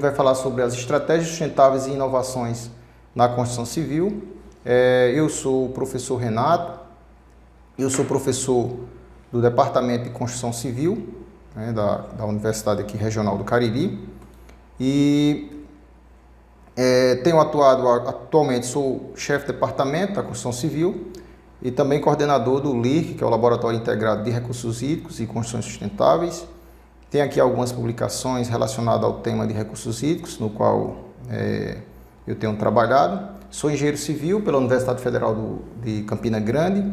Vai falar sobre as estratégias sustentáveis e inovações na construção civil. Eu sou o professor Renato, eu sou professor do Departamento de Construção Civil, né, da Universidade aqui Regional do Cariri, e tenho atualmente, sou chefe de departamento da Construção Civil e também coordenador do LIRC, que é o Laboratório Integrado de Recursos Hídricos e Construções Sustentáveis. Tem aqui algumas publicações relacionadas ao tema de recursos hídricos, no qual eu tenho trabalhado. Sou engenheiro civil pela Universidade Federal de Campina Grande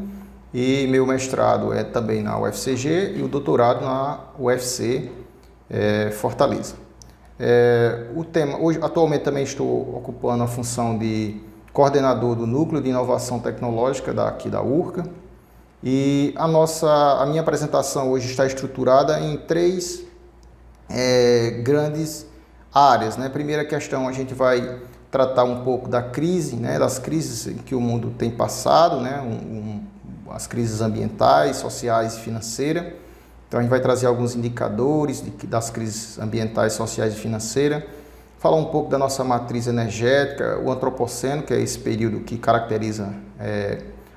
e meu mestrado é também na UFCG e o doutorado na UFC Fortaleza. Atualmente também estou ocupando a função de coordenador do Núcleo de Inovação Tecnológica aqui da URCA. E a minha apresentação hoje está estruturada em três grandes áreas, né? Primeira questão, a gente vai tratar um pouco da crise, né? Das crises que o mundo tem passado, né? As crises ambientais, sociais e financeiras. Então a gente vai trazer alguns indicadores das crises ambientais, sociais e financeiras. Falar um pouco da nossa matriz energética, o antropoceno, que é esse período que caracteriza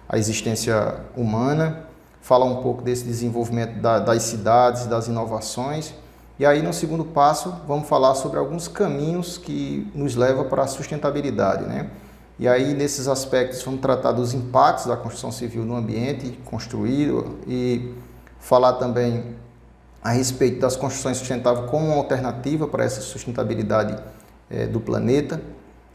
a existência humana, falar um pouco desse desenvolvimento das cidades, das inovações. E aí, no segundo passo, vamos falar sobre alguns caminhos que nos levam para a sustentabilidade, né? E aí, nesses aspectos, vamos tratar dos impactos da construção civil no ambiente construído e falar também a respeito das construções sustentáveis como uma alternativa para essa sustentabilidade do planeta.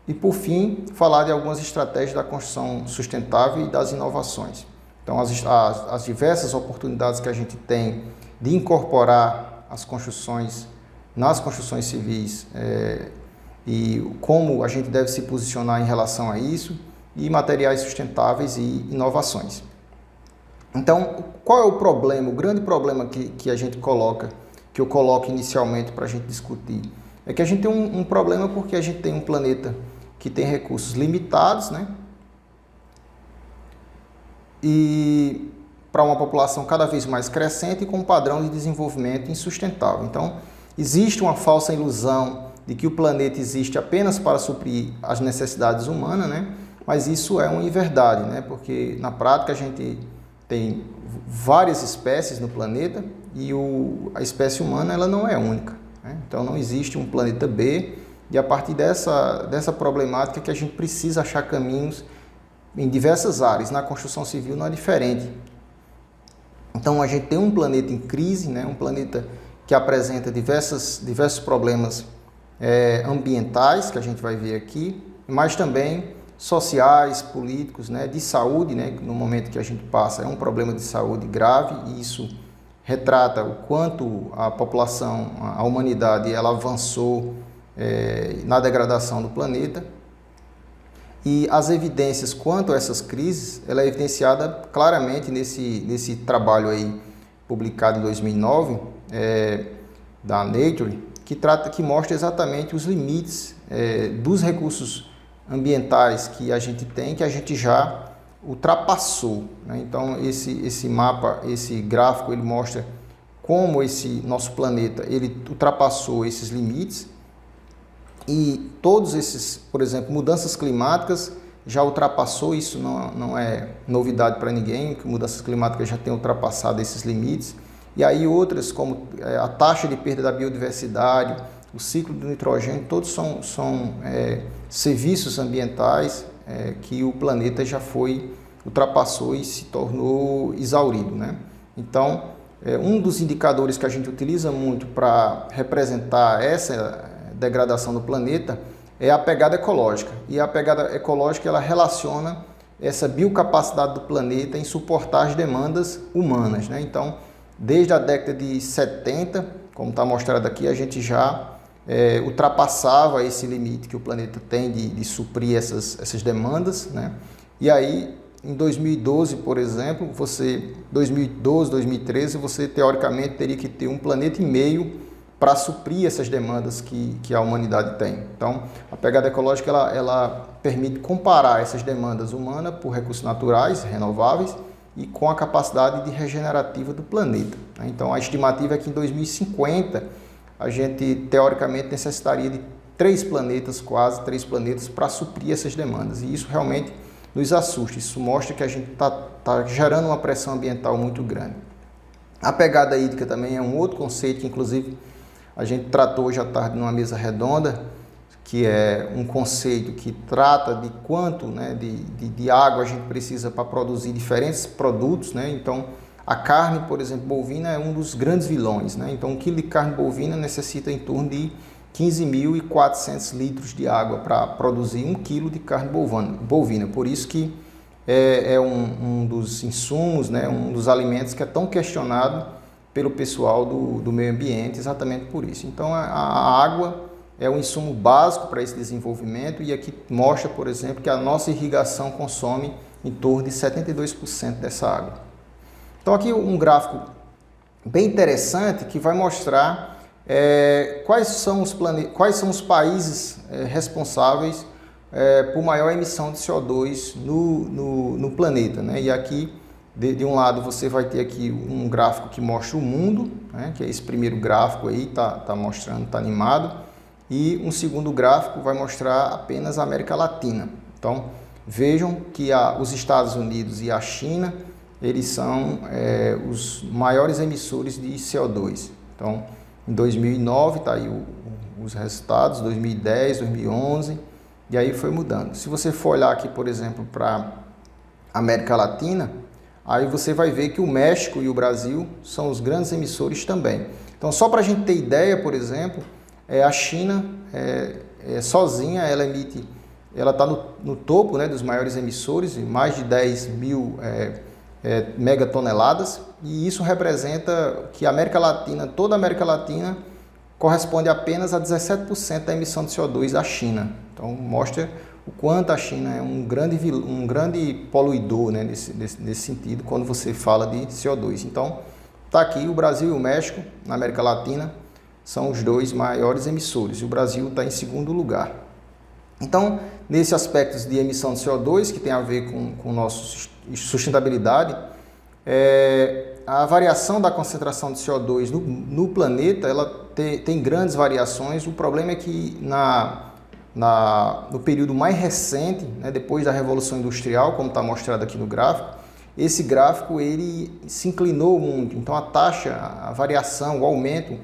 E, por fim, falar de algumas estratégias da construção sustentável e das inovações. Então, as diversas oportunidades que a gente tem de incorporar as construções nas construções civis e como a gente deve se posicionar em relação a isso, e materiais sustentáveis e inovações. Então, qual é o problema, o grande problema que eu coloco inicialmente para a gente discutir? É que a gente tem um problema porque a gente tem um planeta que tem recursos limitados, né? E para uma população cada vez mais crescente e com um padrão de desenvolvimento insustentável. Então, existe uma falsa ilusão de que o planeta existe apenas para suprir as necessidades humanas, né? Mas isso é uma inverdade, né? Porque na prática a gente tem várias espécies no planeta e a espécie humana ela não é única, né? Então não existe um planeta B. E a partir dessa problemática que a gente precisa achar caminhos em diversas áreas. Na construção civil não é diferente. Então a gente tem um planeta em crise, né? Um planeta que apresenta diversos problemas ambientais, que a gente vai ver aqui, mas também sociais, políticos, né? De saúde, né? No momento que a gente passa é um problema de saúde grave e isso retrata o quanto a população, a humanidade, ela avançou na degradação do planeta. E as evidências quanto a essas crises, ela é evidenciada claramente nesse trabalho aí publicado em 2009 da Nature, que mostra exatamente os limites dos recursos ambientais que a gente tem, que a gente já ultrapassou, né? Então esse mapa, esse gráfico, ele mostra como esse nosso planeta ele ultrapassou esses limites. E todos esses, por exemplo, mudanças climáticas já ultrapassou, isso não é novidade para ninguém, que mudanças climáticas já têm ultrapassado esses limites. E aí outras, como a taxa de perda da biodiversidade, o ciclo do nitrogênio, todos são serviços ambientais que o planeta já ultrapassou e se tornou exaurido, né? Então, um dos indicadores que a gente utiliza muito para representar essa degradação do planeta é a pegada ecológica. E a pegada ecológica ela relaciona essa biocapacidade do planeta em suportar as demandas humanas, né? Então, desde a década de 70, como está mostrado aqui, a gente já ultrapassava esse limite que o planeta tem de suprir essas demandas, né? E aí, em 2012, por exemplo, 2012, 2013, você teoricamente teria que ter 1,5 planeta para suprir essas demandas que a humanidade tem. Então, a pegada ecológica ela permite comparar essas demandas humanas por recursos naturais, renováveis, e com a capacidade de regenerativa do planeta. Então, a estimativa é que em 2050 a gente, teoricamente, necessitaria de quase 3 planetas, para suprir essas demandas. E isso realmente nos assusta. Isso mostra que a gente está gerando uma pressão ambiental muito grande. A pegada hídrica também é um outro conceito que, inclusive, a gente tratou hoje à tarde numa mesa redonda, que é um conceito que trata de quanto, né, de água a gente precisa para produzir diferentes produtos, né? Então, a carne, por exemplo, bovina é um dos grandes vilões, né? Então, 1 quilo de carne bovina necessita em torno de 15.400 litros de água para produzir 1 quilo de carne bovina. Por isso que é um dos insumos, né, um dos alimentos que é tão questionado pelo pessoal do meio ambiente, exatamente por isso. Então, a água é um insumo básico para esse desenvolvimento, e aqui mostra, por exemplo, que a nossa irrigação consome em torno de 72% dessa água. Então, aqui um gráfico bem interessante que vai mostrar quais são os países responsáveis por maior emissão de CO2 no planeta, né? E aqui, de um lado, você vai ter aqui um gráfico que mostra o mundo, né? Que é esse primeiro gráfico aí, tá mostrando, tá animado. E um segundo gráfico vai mostrar apenas a América Latina. Então, vejam que os Estados Unidos e a China, eles são os maiores emissores de CO2. Então, em 2009, tá aí os resultados, 2010, 2011, e aí foi mudando. Se você for olhar aqui, por exemplo, para a América Latina, aí você vai ver que o México e o Brasil são os grandes emissores também. Então, só para a gente ter ideia, por exemplo, a China sozinha, ela está no topo, né, dos maiores emissores, mais de 10 mil megatoneladas, e isso representa que a América Latina, toda a América Latina, corresponde apenas a 17% da emissão de CO2 da China. Então, mostra o quanto a China é um grande poluidor, né, nesse sentido, quando você fala de CO2. Então, está aqui o Brasil e o México, na América Latina, são os dois maiores emissores, e o Brasil está em segundo lugar. Então, nesse aspecto de emissão de CO2, que tem a ver com nossa sustentabilidade, a variação da concentração de CO2 no planeta, ela tem grandes variações. O problema é que no período mais recente, né, depois da Revolução Industrial, como está mostrado aqui no gráfico, esse gráfico ele se inclinou muito. Então, a variação, o aumento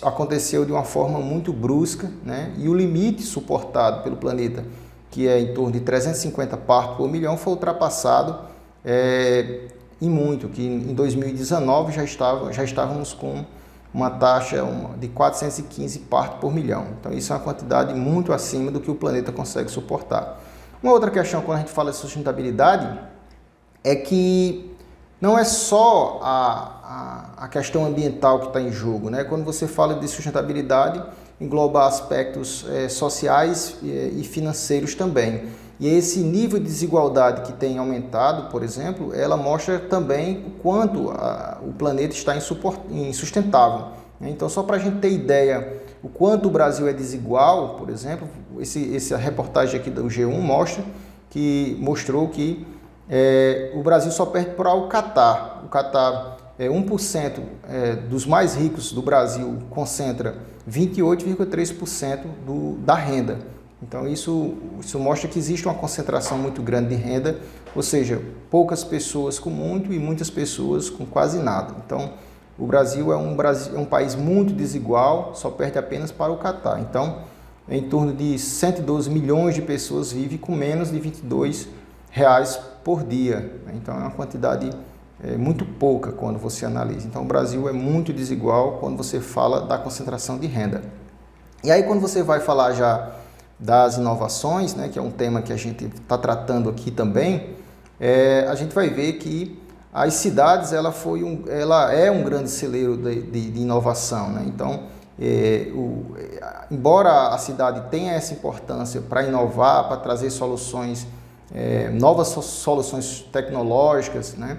aconteceu de uma forma muito brusca, né? E o limite suportado pelo planeta, que é em torno de 350 partos por milhão, foi ultrapassado em muito, que em 2019 já estávamos com uma taxa de 415 partos por milhão. Então, isso é uma quantidade muito acima do que o planeta consegue suportar. Uma outra questão, quando a gente fala de sustentabilidade, é que não é só a questão ambiental que está em jogo, né? Quando você fala de sustentabilidade, engloba aspectos sociais e financeiros também. E esse nível de desigualdade que tem aumentado, por exemplo, ela mostra também o quanto o planeta está insustentável. Então, só para a gente ter ideia o quanto o Brasil é desigual, por exemplo, essa reportagem aqui do G1 mostrou que o Brasil só perde para o Catar. O Catar 1% dos mais ricos do Brasil concentra 28,3% da renda. Então, isso mostra que existe uma concentração muito grande de renda, ou seja, poucas pessoas com muito e muitas pessoas com quase nada. Então, o Brasil é um país muito desigual, só perde apenas para o Catar. Então, em torno de 112 milhões de pessoas vivem com menos de R$ 22 por dia. Então, é uma quantidade muito pouca quando você analisa. Então, o Brasil é muito desigual quando você fala da concentração de renda. E aí, quando você vai falar já das inovações, né, que é um tema que a gente está tratando aqui também, a gente vai ver que as cidades ela é um grande celeiro de inovação, né? Então, embora a cidade tenha essa importância para inovar, para trazer soluções, novas soluções tecnológicas, né?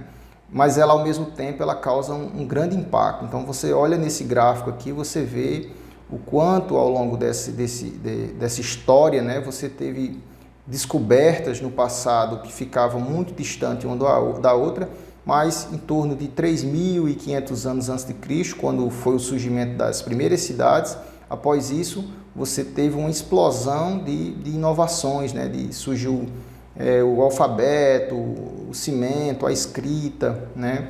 Mas ela, ao mesmo tempo, ela causa um grande impacto. Então, você olha nesse gráfico aqui, você vê o quanto ao longo dessa história, né, você teve descobertas no passado que ficavam muito distantes uma da outra, mas em torno de 3.500 anos antes de Cristo, quando foi o surgimento das primeiras cidades, após isso, você teve uma explosão de inovações, né? Surgiu o alfabeto, o cimento, a escrita, né?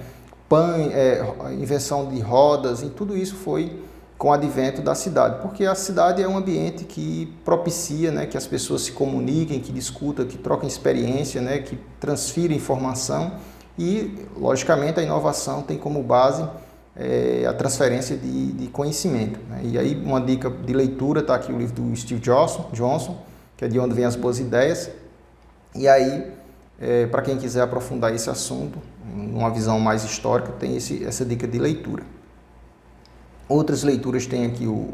A invenção de rodas, e tudo isso foi com o advento da cidade, porque a cidade é um ambiente que propicia, né, que as pessoas se comuniquem, que discutam, que troquem experiência, né, que transfiram informação e, logicamente, a inovação tem como base a transferência de conhecimento, né? E aí uma dica de leitura, está aqui o livro do Steve Johnson, que é De Onde Vêm as Boas Ideias, e aí, para quem quiser aprofundar esse assunto, numa visão mais histórica, tem essa dica de leitura. Outras leituras tem aqui o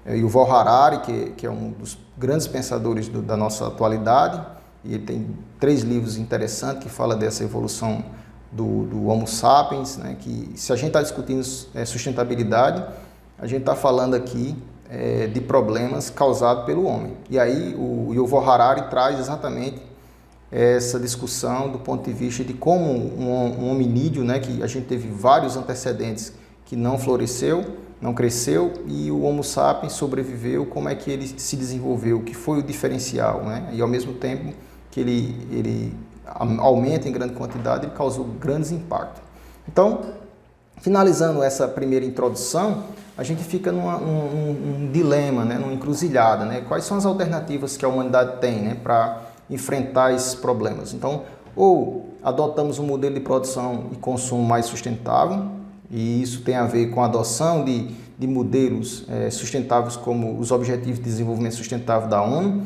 Yuval Harari, que é um dos grandes pensadores da nossa atualidade, e ele tem 3 livros interessantes que falam dessa evolução do Homo sapiens, né? Que se a gente está discutindo sustentabilidade, a gente está falando aqui de problemas causados pelo homem. E aí o Yuval Harari traz exatamente essa discussão do ponto de vista de como um hominídeo, né, que a gente teve vários antecedentes que não floresceu, não cresceu, e o Homo sapiens sobreviveu, como é que ele se desenvolveu, o que foi o diferencial, né? E ao mesmo tempo que ele aumenta em grande quantidade, ele causou grandes impactos. Então, finalizando essa primeira introdução, a gente fica num dilema, né, numa encruzilhada, né? Quais são as alternativas que a humanidade tem, né, para enfrentar esses problemas? Então, ou adotamos um modelo de produção e consumo mais sustentável, e isso tem a ver com a adoção de modelos sustentáveis como os Objetivos de Desenvolvimento Sustentável da ONU,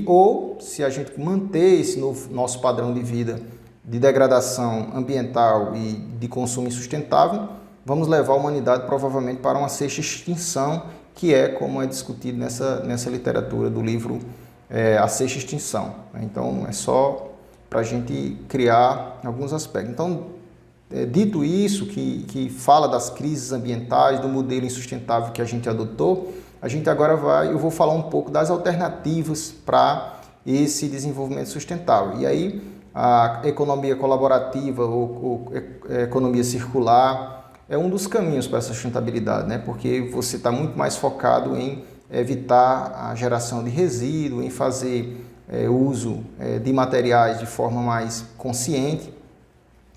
ou se a gente manter esse nosso padrão de vida de degradação ambiental e de consumo insustentável, vamos levar a humanidade provavelmente para uma sexta extinção, que é como é discutido nessa literatura do livro A Sexta Extinção. Então, é só para a gente criar alguns aspectos. Então, dito isso, que fala das crises ambientais, do modelo insustentável que a gente adotou, a gente agora eu vou falar um pouco das alternativas para esse desenvolvimento sustentável. E aí, a economia colaborativa ou economia circular é um dos caminhos para essa sustentabilidade, né? Porque você está muito mais focado em evitar a geração de resíduo, em fazer uso de materiais de forma mais consciente,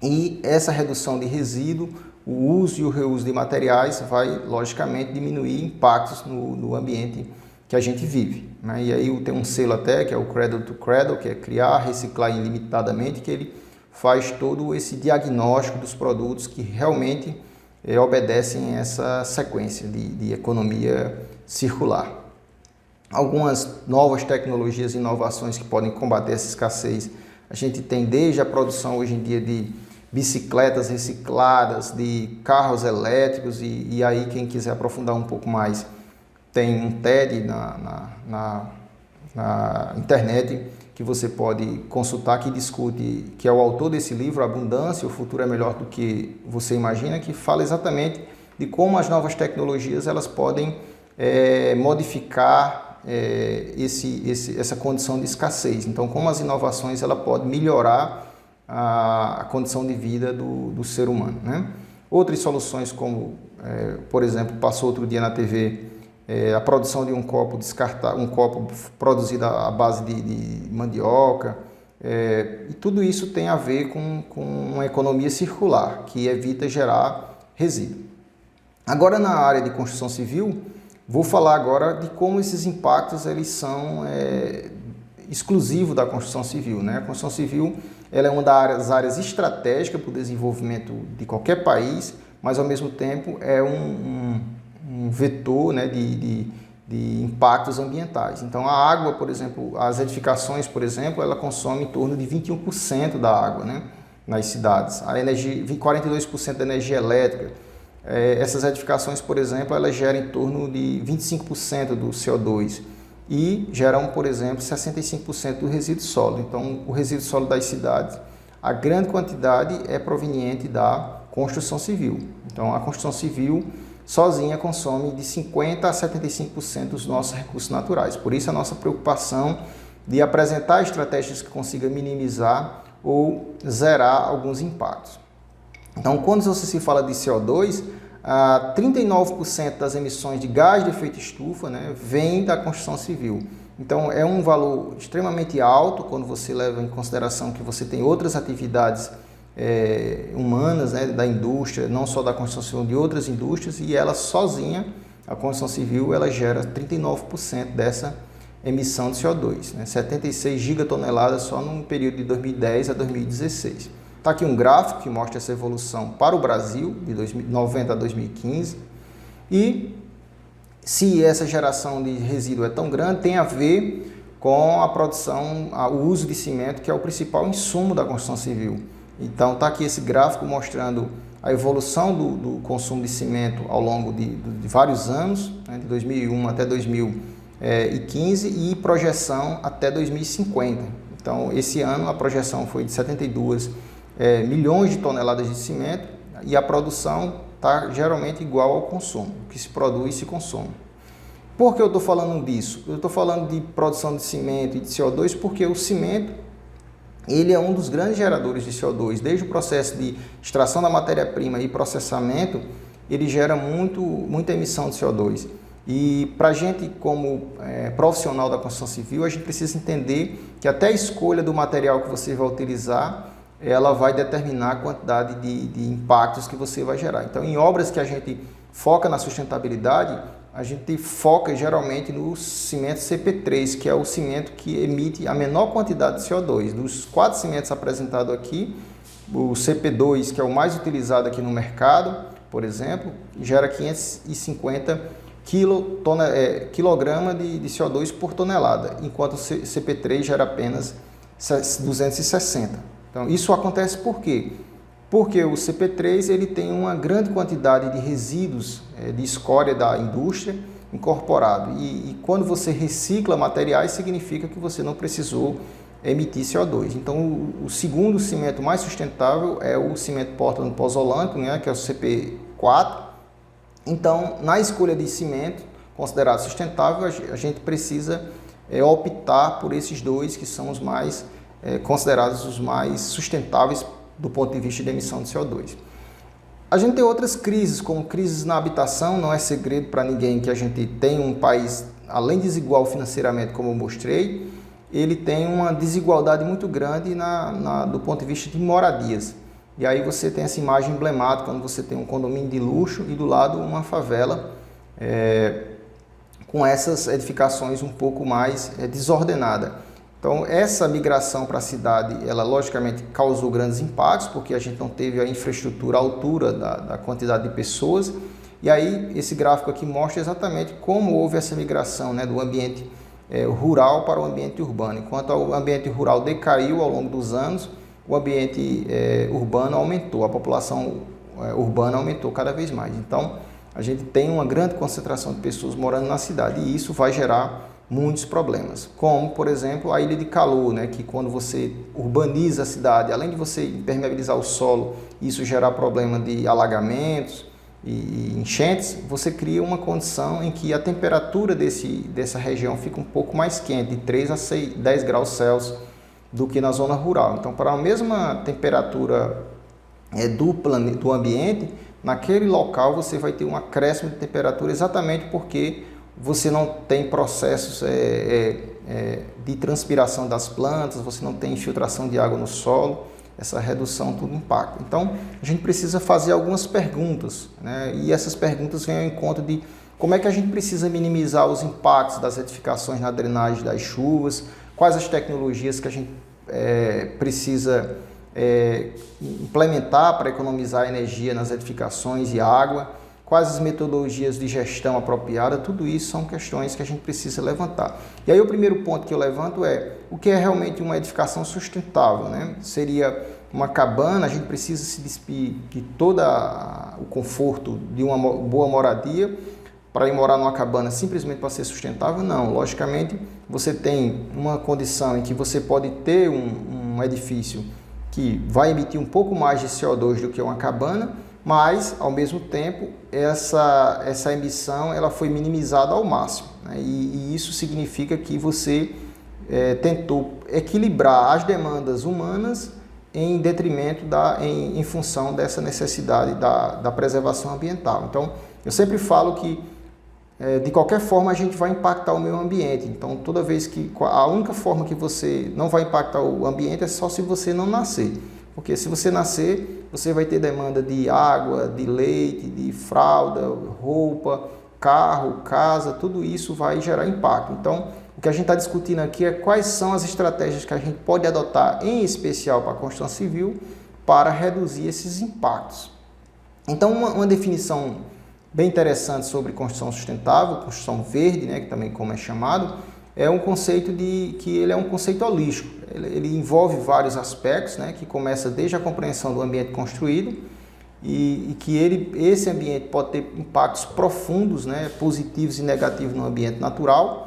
e essa redução de resíduo, o uso e o reuso de materiais vai, logicamente, diminuir impactos no ambiente que a gente vive, né? E aí tem um selo até, que é o Cradle to Cradle, que é criar, reciclar ilimitadamente, que ele faz todo esse diagnóstico dos produtos que realmente obedecem a essa sequência de economia circular. Algumas novas tecnologias e inovações que podem combater essa escassez, a gente tem desde a produção hoje em dia de bicicletas recicladas, de carros elétricos, e aí quem quiser aprofundar um pouco mais, tem um TED na internet que você pode consultar, que discute, que é o autor desse livro, Abundância, o futuro é melhor do que você imagina, que fala exatamente de como as novas tecnologias elas podem modificar essa condição de escassez. Então, como as inovações ela pode melhorar a condição de vida do ser humano, né? Outras soluções como, por exemplo, passou outro dia na TV a produção de um copo produzido à base de mandioca, e tudo isso tem a ver com uma economia circular, que evita gerar resíduo. Agora, na área de construção civil, vou falar agora de como esses impactos eles são exclusivos da construção civil, né? A construção civil ela é uma das áreas estratégicas para o desenvolvimento de qualquer país, mas ao mesmo tempo é um vetor, né, de impactos ambientais. Então a água, por exemplo, as edificações, por exemplo, ela consome em torno de 21% da água, né, nas cidades. A energia, 42% da energia elétrica. Essas edificações, por exemplo, elas geram em torno de 25% do CO2 e geram, por exemplo, 65% do resíduo sólido. Então, o resíduo sólido das cidades, a grande quantidade é proveniente da construção civil. Então, a construção civil sozinha consome de 50% a 75% dos nossos recursos naturais. Por isso, a nossa preocupação de apresentar estratégias que consigam minimizar ou zerar alguns impactos. Então, quando você se fala de CO2, 39% das emissões de gás de efeito estufa, né, vem da construção civil. Então é um valor extremamente alto quando você leva em consideração que você tem outras atividades humanas, né, da indústria, não só da construção civil, de outras indústrias, e ela sozinha, a construção civil, ela gera 39% dessa emissão de CO2, né, 76 gigatoneladas só no período de 2010 a 2016. Está aqui um gráfico que mostra essa evolução para o Brasil, de 1990 a 2015, e se essa geração de resíduo é tão grande, tem a ver com a produção, o uso de cimento, que é o principal insumo da construção civil. Então está aqui esse gráfico mostrando a evolução do consumo de cimento ao longo de vários anos, né, de 2001 até 2015 e projeção até 2050. Então esse ano a projeção foi de 72 milhões de toneladas de cimento e a produção está geralmente igual ao consumo, o que se produz e se consome. Por que eu estou falando disso? Eu estou falando de produção de cimento e de CO2 porque o cimento ele é um dos grandes geradores de CO2. Desde o processo de extração da matéria-prima e processamento, ele gera muita emissão de CO2. E para a gente, como profissional da construção civil, a gente precisa entender que até a escolha do material que você vai utilizar, ela vai determinar a quantidade de impactos que você vai gerar. Então, em obras que a gente foca na sustentabilidade, a gente foca geralmente no cimento CP3, que é o cimento que emite a menor quantidade de CO2. Dos 4 cimentos apresentados aqui, o CP2, que é o mais utilizado aqui no mercado, por exemplo, gera 550 quilograma de CO2 por tonelada, enquanto o CP3 gera apenas 260. Então, isso acontece por quê? Porque o CP3 ele tem uma grande quantidade de resíduos de escória da indústria incorporado. E quando você recicla materiais, significa que você não precisou emitir CO2. Então, o segundo cimento mais sustentável é o cimento Portland pozolânico, né, que é o CP4. Então, na escolha de cimento considerado sustentável, a gente precisa optar por esses dois que são os mais considerados os mais sustentáveis do ponto de vista de emissão de CO2. A gente tem outras crises, como crises na habitação. Não é segredo para ninguém que a gente tem um país, além de desigual financeiramente, como eu mostrei, ele tem uma desigualdade muito grande do ponto de vista de moradias. E aí você tem essa imagem emblemática, quando você tem um condomínio de luxo e do lado uma favela com essas edificações um pouco mais desordenada. Então, essa migração para a cidade, ela logicamente causou grandes impactos, porque a gente não teve a infraestrutura à altura da quantidade de pessoas. E aí, esse gráfico aqui mostra exatamente como houve essa migração, né, do ambiente rural para o ambiente urbano. Enquanto o ambiente rural decaiu ao longo dos anos, o ambiente urbano aumentou, a população urbana aumentou cada vez mais. Então, a gente tem uma grande concentração de pessoas morando na cidade e isso vai gerar muitos problemas, como, por exemplo, a ilha de calor, né, que quando você urbaniza a cidade, além de você impermeabilizar o solo, isso gerar problema de alagamentos e enchentes, você cria uma condição em que a temperatura dessa região fica um pouco mais quente, de 3 a 10 graus Celsius, do que na zona rural. Então, para a mesma temperatura do ambiente, naquele local você vai ter um acréscimo de temperatura exatamente porque você não tem processos de transpiração das plantas, você não tem infiltração de água no solo, essa redução tudo impacta. Então, a gente precisa fazer algumas perguntas, né? E essas perguntas vêm ao encontro de como é que a gente precisa minimizar os impactos das edificações na drenagem das chuvas, quais as tecnologias que a gente precisa implementar para economizar energia nas edificações e água, quais as metodologias de gestão apropriada. Tudo isso são questões que a gente precisa levantar. E aí o primeiro ponto que eu levanto é o que é realmente uma edificação sustentável, né? Seria uma cabana, a gente precisa se despir de todo o conforto de uma boa moradia para ir morar numa cabana simplesmente para ser sustentável? Não, logicamente você tem uma condição em que você pode ter um edifício que vai emitir um pouco mais de CO2 do que uma cabana, mas, ao mesmo tempo, essa emissão ela foi minimizada ao máximo, né? E isso significa que você tentou equilibrar as demandas humanas em detrimento em função dessa necessidade da preservação ambiental. Então, eu sempre falo que, de qualquer forma, a gente vai impactar o meio ambiente. Então, toda vez que... A única forma que você não vai impactar o ambiente é só se você não nascer. Porque se você nascer, você vai ter demanda de água, de leite, de fralda, roupa, carro, casa, tudo isso vai gerar impacto. Então, o que a gente está discutindo aqui é quais são as estratégias que a gente pode adotar, em especial para a construção civil, para reduzir esses impactos. Então, uma definição bem interessante sobre construção sustentável, construção verde, né, que também como é chamado, é um conceito que ele é um conceito holístico. Ele envolve vários aspectos, né, que começa desde a compreensão do ambiente construído e que esse ambiente pode ter impactos profundos, né, positivos e negativos no ambiente natural.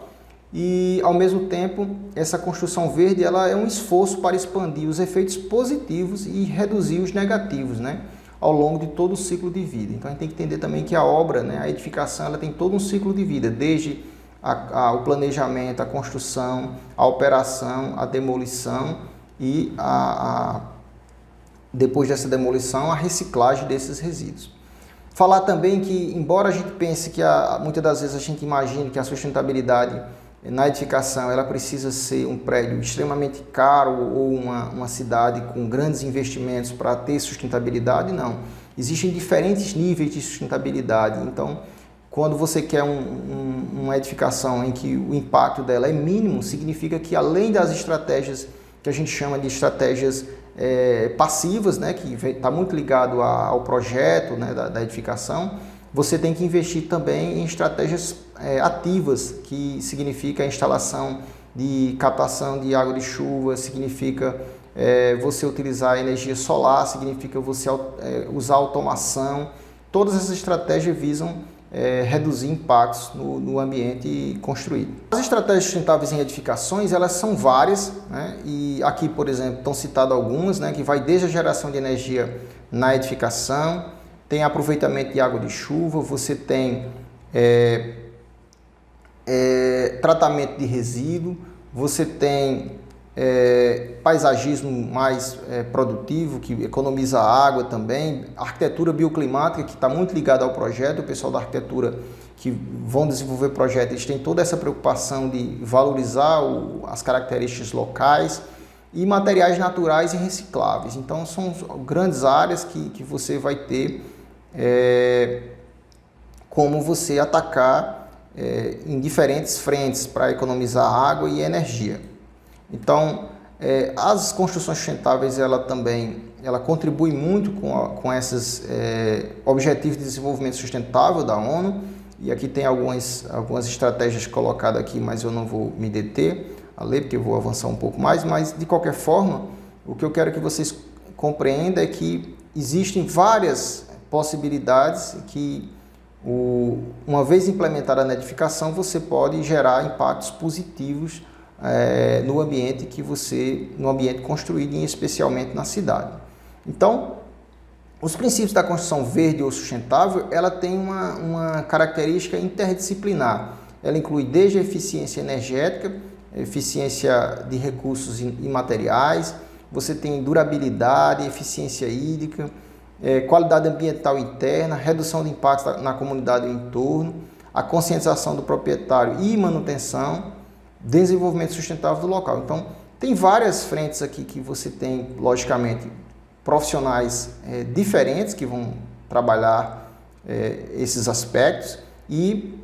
E, ao mesmo tempo, essa construção verde ela é um esforço para expandir os efeitos positivos e reduzir os negativos, né, ao longo de todo o ciclo de vida. Então, a gente tem que entender também que a obra, né, a edificação, ela tem todo um ciclo de vida, desde o planejamento, a construção, a operação, a demolição e, depois dessa demolição, a reciclagem desses resíduos. Falar também que, embora a gente pense que muitas das vezes a gente imagine que a sustentabilidade na edificação ela precisa ser um prédio extremamente caro ou uma cidade com grandes investimentos para ter sustentabilidade, não. Existem diferentes níveis de sustentabilidade. Então, quando você quer uma edificação em que o impacto dela é mínimo, significa que além das estratégias que a gente chama de estratégias passivas, né, que está muito ligado ao projeto, né, da edificação, você tem que investir também em estratégias ativas, que significa a instalação de captação de água de chuva, significa você utilizar energia solar, significa você usar automação. Todas essas estratégias visam reduzir impactos no ambiente construído. As estratégias sustentáveis em edificações, elas são várias, né? E aqui, por exemplo, estão citadas algumas, né? Que vai desde a geração de energia na edificação, tem aproveitamento de água de chuva, você tem tratamento de resíduo, você tem paisagismo mais produtivo, que economiza água também, arquitetura bioclimática, que está muito ligada ao projeto. O pessoal da arquitetura que vão desenvolver projetos, eles têm toda essa preocupação de valorizar as características locais, e materiais naturais e recicláveis. Então, são grandes áreas que você vai ter como você atacar em diferentes frentes para economizar água e energia. Então, as construções sustentáveis ela contribui muito com esses objetivos de desenvolvimento sustentável da ONU, e aqui tem algumas estratégias colocadas aqui, mas eu não vou me deter a ler, porque eu vou avançar um pouco mais, mas de qualquer forma, o que eu quero que vocês compreendam é que existem várias possibilidades que, uma vez implementada na edificação, você pode gerar impactos positivos no ambiente no ambiente construído, e especialmente na cidade. Então, os princípios da construção verde ou sustentável, ela tem uma característica interdisciplinar. Ela inclui desde a eficiência energética, eficiência de recursos e materiais, você tem durabilidade, eficiência hídrica, qualidade ambiental interna, redução de impactos na comunidade e no entorno, a conscientização do proprietário e manutenção, desenvolvimento sustentável do local. Então, tem várias frentes aqui que você tem, logicamente, profissionais diferentes que vão trabalhar esses aspectos, e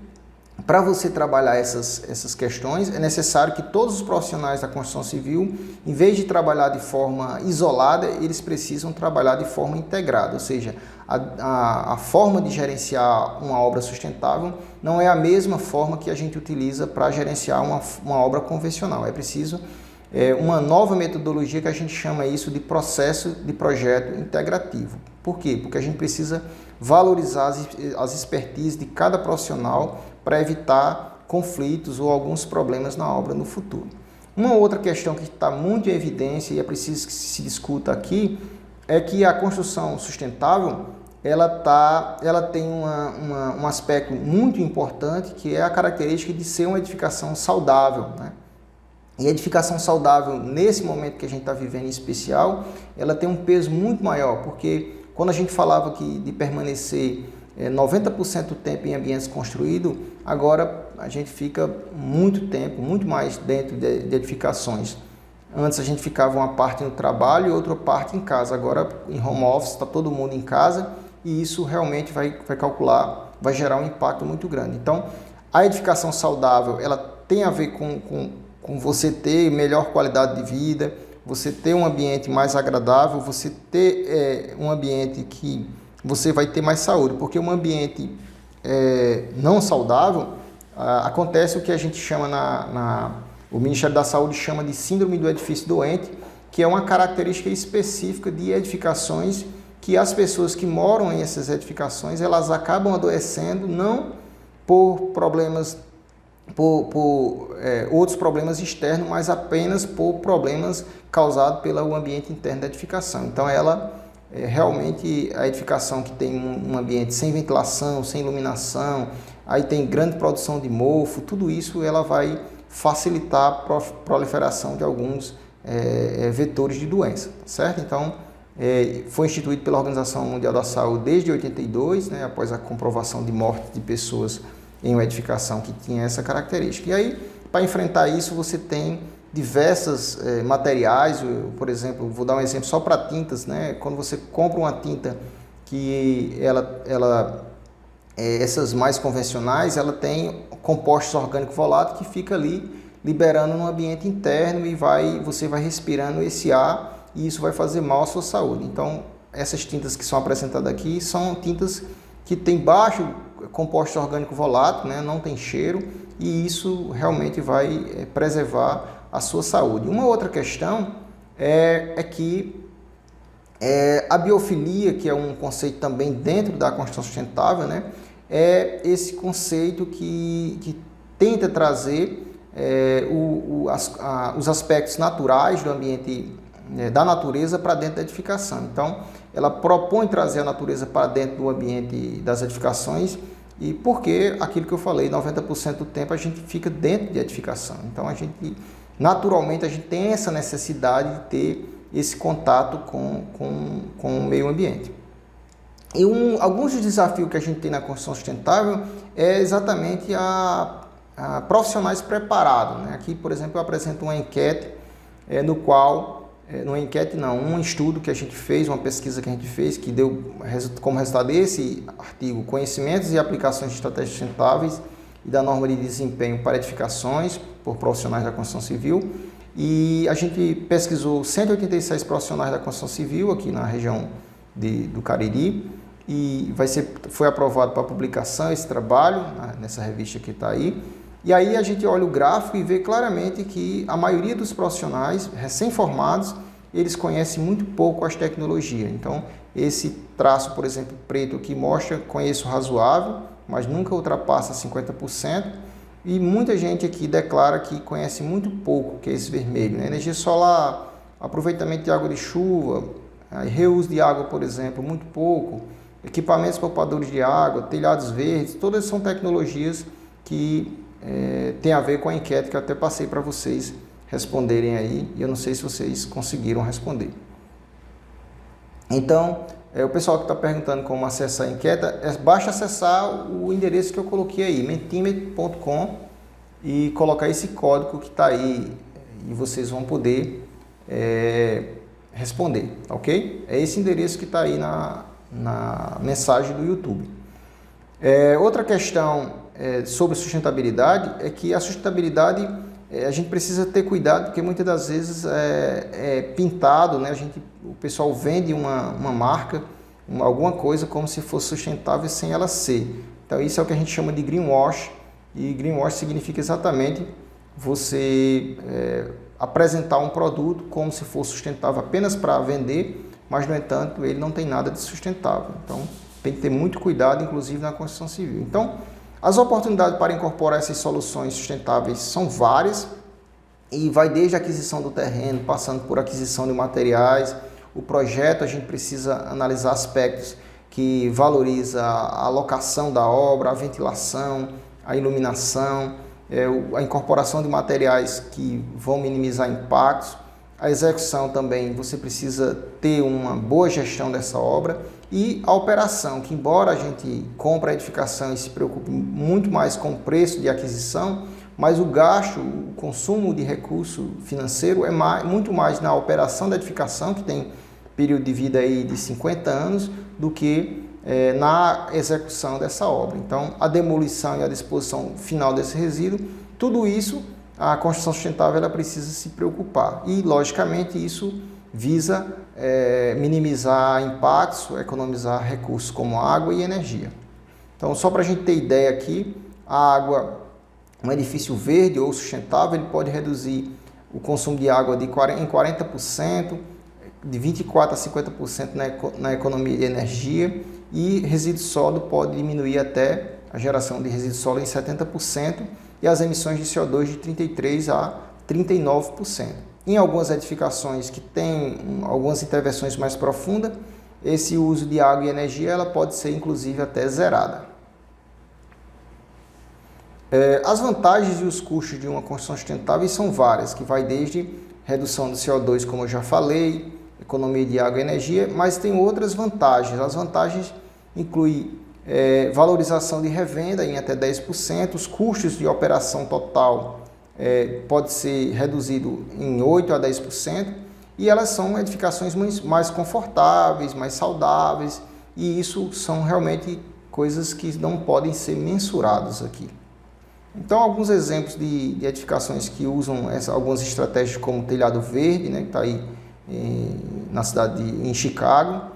para você trabalhar essas questões é necessário que todos os profissionais da construção civil, em vez de trabalhar de forma isolada, eles precisam trabalhar de forma integrada, ou seja, a forma de gerenciar uma obra sustentável não é a mesma forma que a gente utiliza para gerenciar uma obra convencional. É preciso uma nova metodologia que a gente chama isso de processo de projeto integrativo. Por quê? Porque a gente precisa valorizar as expertises de cada profissional para evitar conflitos ou alguns problemas na obra no futuro. Uma outra questão que está muito em evidência e é preciso que se discuta aqui é que a construção sustentável ela tem um aspecto muito importante, que é a característica de ser uma edificação saudável, né? E a edificação saudável, nesse momento que a gente está vivendo em especial, ela tem um peso muito maior, porque quando a gente falava que de permanecer 90% do tempo em ambientes construídos, agora a gente fica muito tempo, muito mais dentro de edificações. Antes a gente ficava uma parte no trabalho e outra parte em casa. Agora em home office está todo mundo em casa e isso realmente vai gerar um impacto muito grande. Então a edificação saudável ela tem a ver com você ter melhor qualidade de vida, você ter um ambiente mais agradável, você ter um ambiente que você vai ter mais saúde, porque um ambiente não saudável, acontece o que a gente chama o Ministério da Saúde chama de síndrome do edifício doente, que é uma característica específica de edificações que as pessoas que moram em essas edificações, elas acabam adoecendo não por problemas, outros problemas externos, mas apenas por problemas causados pelo ambiente interno da edificação. Então ela realmente a edificação que tem um ambiente sem ventilação, sem iluminação, aí tem grande produção de mofo, tudo isso ela vai facilitar a proliferação de alguns vetores de doença, certo? Então, foi instituído pela Organização Mundial da Saúde desde 82, né, após a comprovação de morte de pessoas em uma edificação que tinha essa característica. E aí, para enfrentar isso, você tem diversos materiais, por exemplo, vou dar um exemplo só para tintas, né? Quando você compra uma tinta que essas mais convencionais, ela tem compostos orgânicos voláteis que fica ali liberando no ambiente interno e você vai respirando esse ar e isso vai fazer mal à sua saúde. Então, essas tintas que são apresentadas aqui são tintas que têm baixo composto orgânico volátil, né? Não tem cheiro e isso realmente vai preservar a sua saúde. Uma outra questão é que a biofilia, que é um conceito também dentro da construção sustentável, né? É esse conceito que tenta trazer os aspectos naturais do ambiente, da natureza para dentro da edificação. Então, ela propõe trazer a natureza para dentro do ambiente das edificações e porque, aquilo que eu falei, 90% do tempo a gente fica dentro de edificação. Então, naturalmente, a gente tem essa necessidade de ter esse contato com o meio ambiente. E alguns dos desafios que a gente tem na construção sustentável é exatamente a profissionais preparados, né? Aqui, por exemplo, eu apresento uma enquete no qual, um estudo que a gente fez, uma pesquisa que a gente fez, que deu como resultado desse artigo Conhecimentos e Aplicações de Estratégias Sustentáveis e da Norma de Desempenho para Edificações por Profissionais da Construção Civil. E a gente pesquisou 186 profissionais da construção civil aqui na região do Cariri e foi aprovado para publicação esse trabalho nessa revista que está aí. E aí a gente olha o gráfico e vê claramente que a maioria dos profissionais recém-formados, eles conhecem muito pouco as tecnologias. Então, esse traço, por exemplo, preto aqui mostra conheço razoável, mas nunca ultrapassa 50%. E muita gente aqui declara que conhece muito pouco, que é esse vermelho, né? Energia solar, aproveitamento de água de chuva, reuso de água, por exemplo, muito pouco. Equipamentos poupadores de água, telhados verdes, todas são tecnologias que tem a ver com a enquete que eu até passei para vocês responderem aí, e eu não sei se vocês conseguiram responder. Então, o pessoal que está perguntando como acessar a enquete, basta acessar o endereço que eu coloquei aí, mentimeter.com, e colocar esse código que está aí, e vocês vão poder responder, ok? É esse endereço que está aí na mensagem do YouTube. Outra questão sobre sustentabilidade é que a sustentabilidade a gente precisa ter cuidado porque muitas das vezes é pintado, né? O pessoal vende uma marca, alguma coisa como se fosse sustentável sem ela ser. Então isso é o que a gente chama de greenwash, e greenwash significa exatamente você apresentar um produto como se fosse sustentável apenas para vender, mas no entanto ele não tem nada de sustentável. Então tem que ter muito cuidado, inclusive na construção civil. Então, as oportunidades para incorporar essas soluções sustentáveis são várias e vai desde a aquisição do terreno, passando por aquisição de materiais. O projeto, a gente precisa analisar aspectos que valorizam a locação da obra, a ventilação, a iluminação, a incorporação de materiais que vão minimizar impactos, a execução também, você precisa ter uma boa gestão dessa obra, e a operação, que embora a gente compre a edificação e se preocupe muito mais com o preço de aquisição, mas o gasto, o consumo de recurso financeiro é muito mais na operação da edificação, que tem período de vida aí de 50 anos, do que na execução dessa obra. Então, a demolição e a disposição final desse resíduo, tudo isso, a construção sustentável ela precisa se preocupar. E, logicamente, isso visa minimizar impactos, economizar recursos como água e energia. Então, só para a gente ter ideia aqui, a água, um edifício verde ou sustentável, ele pode reduzir o consumo de água em 40%, de 24% a 50% na economia de energia, e resíduo sólido pode diminuir até a geração de resíduo sólido em 70% e as emissões de CO2 de 33% a 39%. Em algumas edificações que têm algumas intervenções mais profundas, esse uso de água e energia ela pode ser inclusive até zerada. As vantagens e os custos de uma construção sustentável são várias, que vai desde redução do CO2, como eu já falei, economia de água e energia, mas tem outras vantagens. As vantagens incluem valorização de revenda em até 10%, os custos de operação total pode ser reduzido em 8% a 10%, e elas são edificações mais confortáveis, mais saudáveis, e isso são realmente coisas que não podem ser mensuradas aqui. Então, alguns exemplos de edificações que usam algumas estratégias como telhado verde, né, que está aí na cidade em Chicago.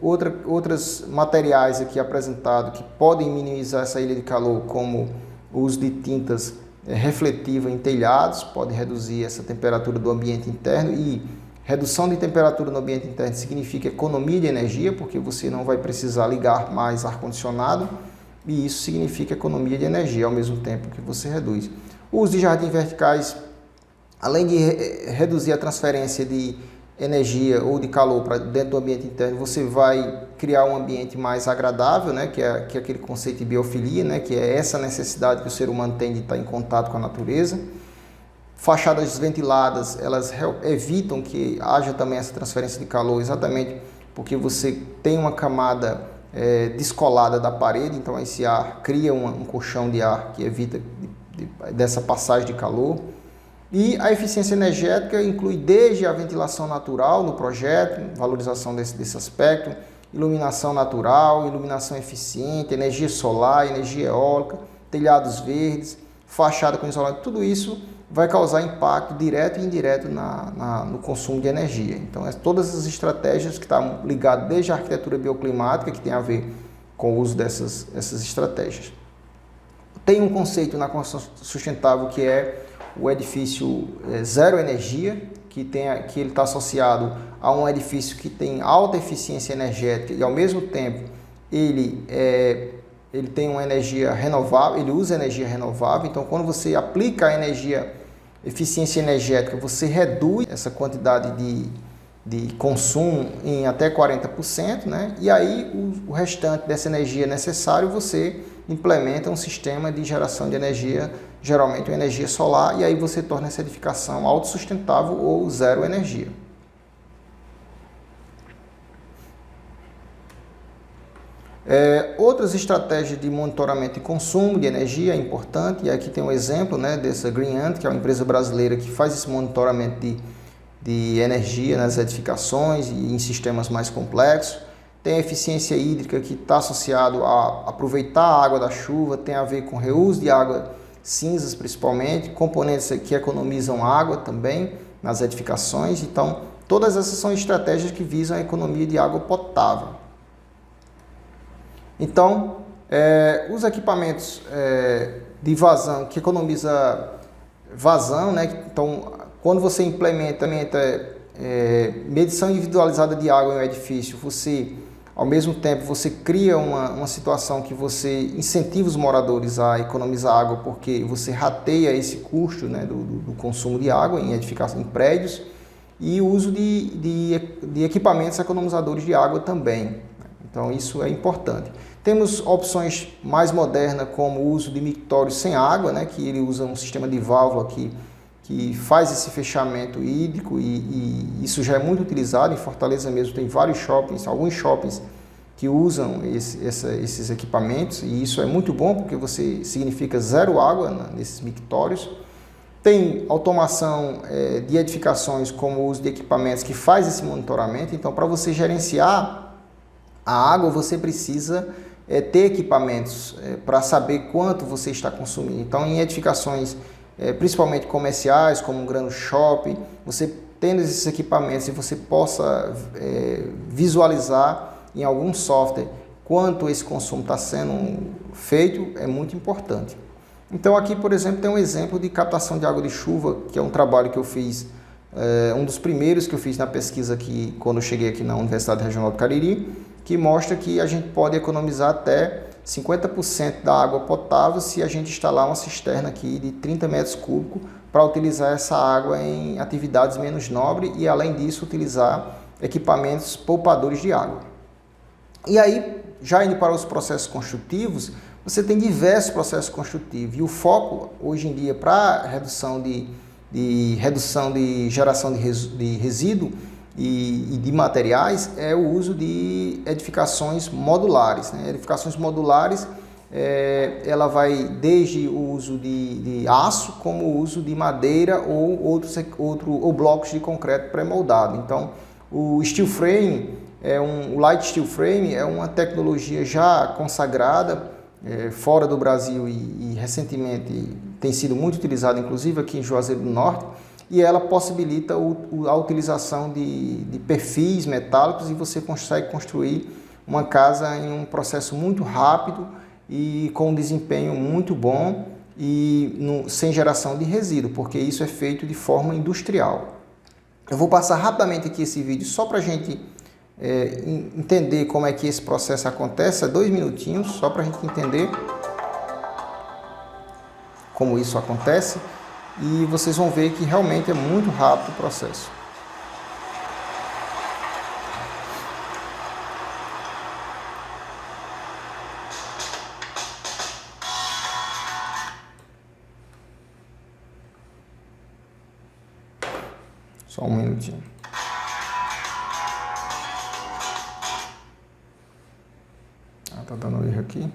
Outros materiais aqui apresentados que podem minimizar essa ilha de calor, como o uso de tintas refletivas em telhados, pode reduzir essa temperatura do ambiente interno, e redução de temperatura no ambiente interno significa economia de energia, porque você não vai precisar ligar mais ar-condicionado, e isso significa economia de energia ao mesmo tempo que você reduz. O uso de jardins verticais, além de reduzir a transferência de energia ou de calor para dentro do ambiente interno, você vai criar um ambiente mais agradável, né, que é aquele conceito de biofilia, né, que é essa necessidade que o ser humano tem de estar em contato com a natureza. Fachadas ventiladas, elas evitam que haja também essa transferência de calor, exatamente porque você tem uma camada descolada da parede, então esse ar cria um colchão de ar que evita dessa passagem de calor. E a eficiência energética inclui desde a ventilação natural no projeto, valorização desse aspecto, iluminação natural, iluminação eficiente, energia solar, energia eólica, telhados verdes, fachada com isolamento, tudo isso vai causar impacto direto e indireto no consumo de energia. Então, todas as estratégias que estão ligadas desde a arquitetura bioclimática, que tem a ver com o uso dessas estratégias. Tem um conceito na construção sustentável que é o edifício zero energia, que ele está associado a um edifício que tem alta eficiência energética e, ao mesmo tempo, ele tem uma energia renovável, ele usa energia renovável. Então, quando você aplica a eficiência energética, você reduz essa quantidade de consumo em até 40%, né? E aí o restante dessa energia necessária você implementa um sistema de geração de energia, geralmente uma energia solar, e aí você torna essa edificação autossustentável ou zero energia. Outras estratégias de monitoramento e consumo de energia é importante, e aqui tem um exemplo, né, dessa Green Ant, que é uma empresa brasileira que faz esse monitoramento de energia nas edificações e em sistemas mais complexos. Tem a eficiência hídrica, que está associado a aproveitar a água da chuva, tem a ver com reuso de água cinzas principalmente, componentes que economizam água também nas edificações. Então, todas essas são estratégias que visam a economia de água potável. Então, os equipamentos de vazão, que economiza vazão, né? Então, quando você implementa medição individualizada de água em um edifício, ao mesmo tempo, você cria uma situação que você incentiva os moradores a economizar água, porque você rateia esse custo, né, do consumo de água em edificação, em prédios, e o uso de equipamentos economizadores de água também. Então isso é importante. Temos opções mais modernas como o uso de mictórios sem água, né, que ele usa um sistema de válvula que faz esse fechamento hídrico e isso já é muito utilizado. Em Fortaleza mesmo tem vários shoppings, alguns shoppings que usam esses equipamentos e isso é muito bom porque você significa zero água nesses mictórios. Tem automação de edificações como o uso de equipamentos que faz esse monitoramento. Então, para você gerenciar a água, você precisa ter equipamentos para saber quanto você está consumindo. Então, em edificações principalmente comerciais, como um grande shopping, você tendo esses equipamentos e você possa visualizar em algum software quanto esse consumo está sendo feito, é muito importante. Então aqui, por exemplo, tem um exemplo de captação de água de chuva, que é um trabalho que eu fiz, um dos primeiros que eu fiz na pesquisa aqui, quando eu cheguei aqui na Universidade Regional do Cariri, que mostra que a gente pode economizar até 50% da água potável se a gente instalar uma cisterna aqui de 30 metros cúbicos para utilizar essa água em atividades menos nobres e, além disso, utilizar equipamentos poupadores de água. E aí, já indo para os processos construtivos, você tem diversos processos construtivos e o foco hoje em dia para redução de geração de resíduo e de materiais é o uso de edificações modulares, né? Edificações modulares, ela vai desde o uso de aço como o uso de madeira ou blocos de concreto pré-moldado. Então, o steel frame, o light steel frame é uma tecnologia já consagrada fora do Brasil e recentemente tem sido muito utilizada, inclusive aqui em Juazeiro do Norte, e ela possibilita a utilização de perfis metálicos e você consegue construir uma casa em um processo muito rápido e com um desempenho muito bom e sem geração de resíduo, porque isso é feito de forma industrial. Eu vou passar rapidamente aqui esse vídeo só para a gente entender como é que esse processo acontece, 2 minutinhos, só para a gente entender como isso acontece. E vocês vão ver que realmente é muito rápido o processo. Só um minutinho. Tá dando erro aqui.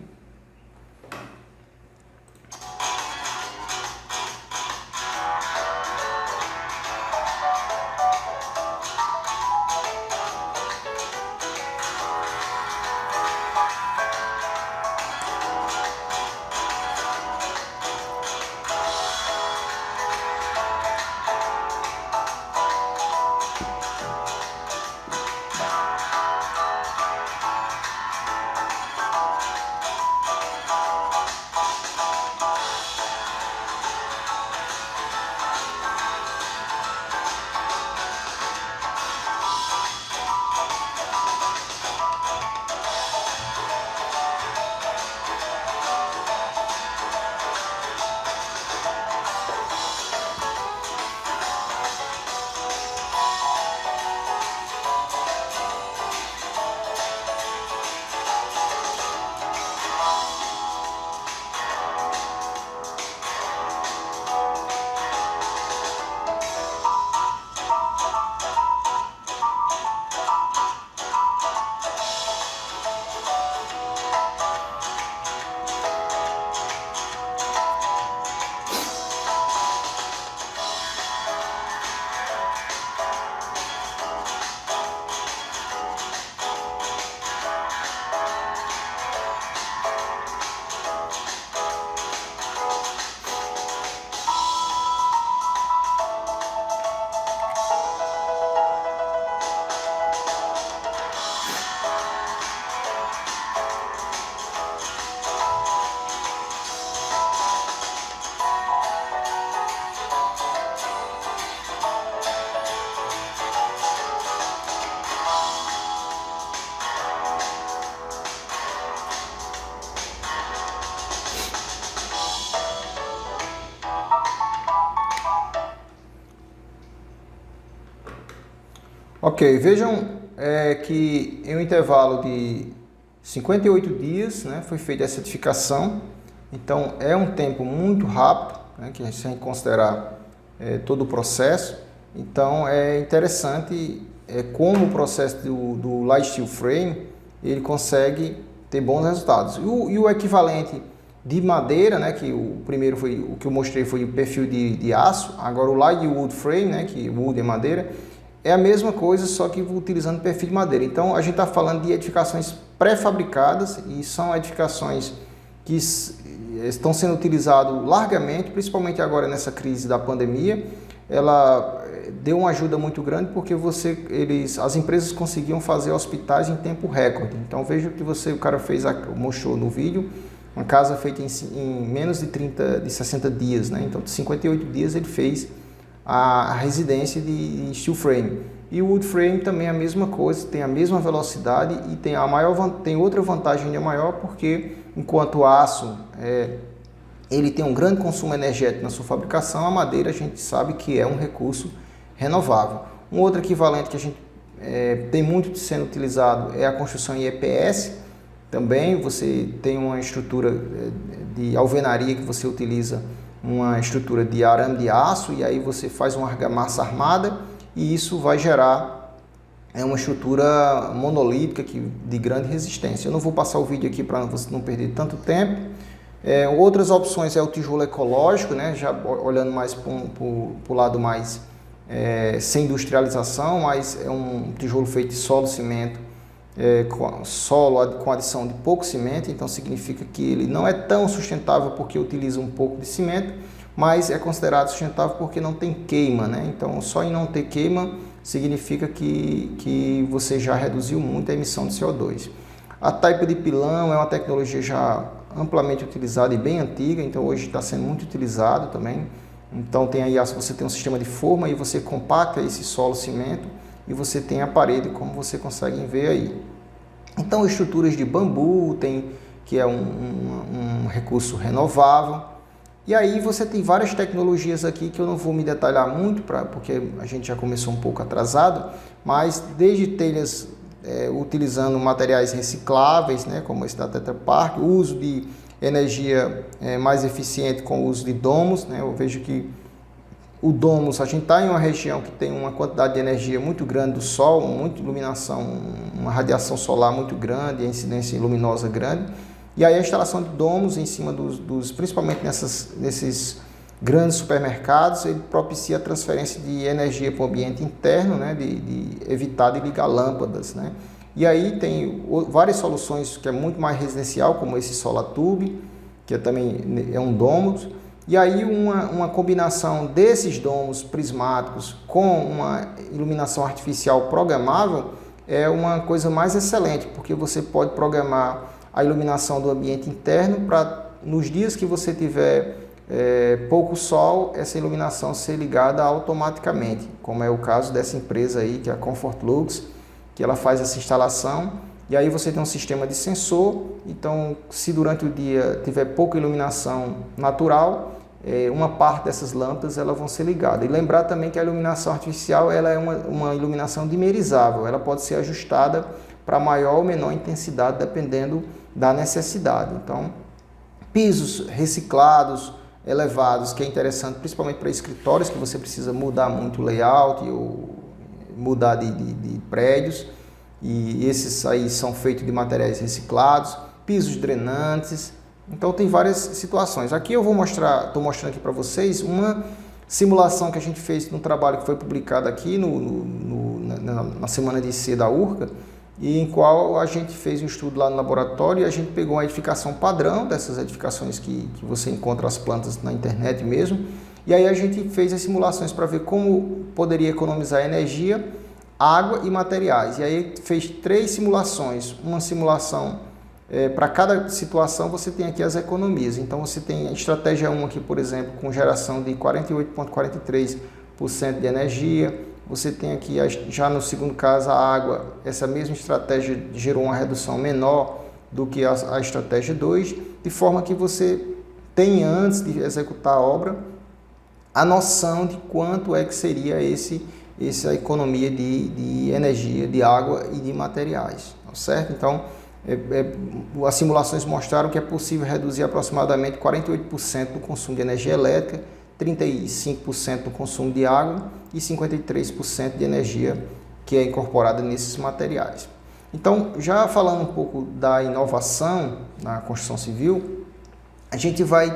Ok, vejam que em um intervalo de 58 dias, né, foi feita essa edificação, então é um tempo muito rápido, né, que a gente tem que considerar todo o processo. Então é interessante como o processo do Light Steel Frame ele consegue ter bons resultados. E o equivalente de madeira, né, que o primeiro foi o que eu mostrei foi o perfil de aço, agora o Light Wood Frame, né, que wood é madeira, é a mesma coisa, só que utilizando perfil de madeira. Então a gente está falando de edificações pré-fabricadas e são edificações que estão sendo utilizadas largamente, principalmente agora nessa crise da pandemia. Ela deu uma ajuda muito grande porque as empresas conseguiam fazer hospitais em tempo recorde. Então veja o que o cara mostrou no vídeo, uma casa feita em menos de 60 dias, né? Então de 58 dias ele fez a residência de steel frame. E o wood frame também é a mesma coisa, tem a mesma velocidade e tem outra vantagem ainda maior, porque enquanto o aço ele tem um grande consumo energético na sua fabricação, a madeira a gente sabe que é um recurso renovável. Um outro equivalente que a gente tem muito sendo utilizado é a construção em EPS. Também você tem uma estrutura de alvenaria que você utiliza uma estrutura de arame de aço e aí você faz uma argamassa armada e isso vai gerar uma estrutura monolítica de grande resistência. Eu não vou passar o vídeo aqui para você não perder tanto tempo. Outras opções é o tijolo ecológico, né? Já olhando mais para o lado mais sem industrialização, mas é um tijolo feito de solo cimento, com adição de pouco cimento, então significa que ele não é tão sustentável porque utiliza um pouco de cimento, mas é considerado sustentável porque não tem queima, né? Então só em não ter queima significa que você já reduziu muito a emissão de CO2. A taipa de pilão é uma tecnologia já amplamente utilizada e bem antiga, então hoje está sendo muito utilizado também. Então tem aí, você tem um sistema de forma e você compacta esse solo cimento e você tem a parede, como você consegue ver aí. Então estruturas de bambu, que é um recurso renovável. E aí você tem várias tecnologias aqui que eu não vou me detalhar muito, porque a gente já começou um pouco atrasado, mas desde telhas utilizando materiais recicláveis, né, como esse da Tetra Pak, o uso de energia mais eficiente com o uso de domos, né, eu vejo que o domus, a gente está em uma região que tem uma quantidade de energia muito grande do sol, muita iluminação, uma radiação solar muito grande, a incidência luminosa grande, e aí a instalação de domos em cima principalmente nesses grandes supermercados, ele propicia a transferência de energia para o ambiente interno, né, de evitar de ligar lâmpadas, né. E aí tem várias soluções que é muito mais residencial, como esse Solar Tube, que também é um domus. E aí uma combinação desses domos prismáticos com uma iluminação artificial programável é uma coisa mais excelente, porque você pode programar a iluminação do ambiente interno para, nos dias que você tiver pouco sol, essa iluminação ser ligada automaticamente, como é o caso dessa empresa aí, que é a Comfort Lux, que ela faz essa instalação, e aí você tem um sistema de sensor, então se durante o dia tiver pouca iluminação natural, uma parte dessas lâmpadas elas vão ser ligadas. E lembrar também que a iluminação artificial ela é uma iluminação dimerizável, ela pode ser ajustada para maior ou menor intensidade, dependendo da necessidade. Então, pisos reciclados, elevados, que é interessante principalmente para escritórios, que você precisa mudar muito o layout ou mudar de prédios, e esses aí são feitos de materiais reciclados, pisos drenantes. Então tem várias situações. Aqui eu estou mostrando aqui para vocês uma simulação que a gente fez no trabalho que foi publicado aqui na semana de IC da URCA, e em qual a gente fez um estudo lá no laboratório e a gente pegou uma edificação padrão dessas edificações que você encontra as plantas na internet mesmo, e aí a gente fez as simulações para ver como poderia economizar energia, água e materiais. E aí fez 3 simulações, uma simulação para cada situação você tem aqui as economias. Então você tem a estratégia 1 aqui, por exemplo, com geração de 48,43% de energia. Você tem aqui, já no segundo caso, a água. Essa mesma estratégia gerou uma redução menor do que a estratégia 2, de forma que você tem, antes de executar a obra, a noção de quanto é que seria essa economia de energia, de água e de materiais, tá certo? Então, As simulações mostraram que é possível reduzir aproximadamente 48% do consumo de energia elétrica, 35% do consumo de água e 53% de energia que é incorporada nesses materiais. Então, já falando um pouco da inovação na construção civil, a gente vai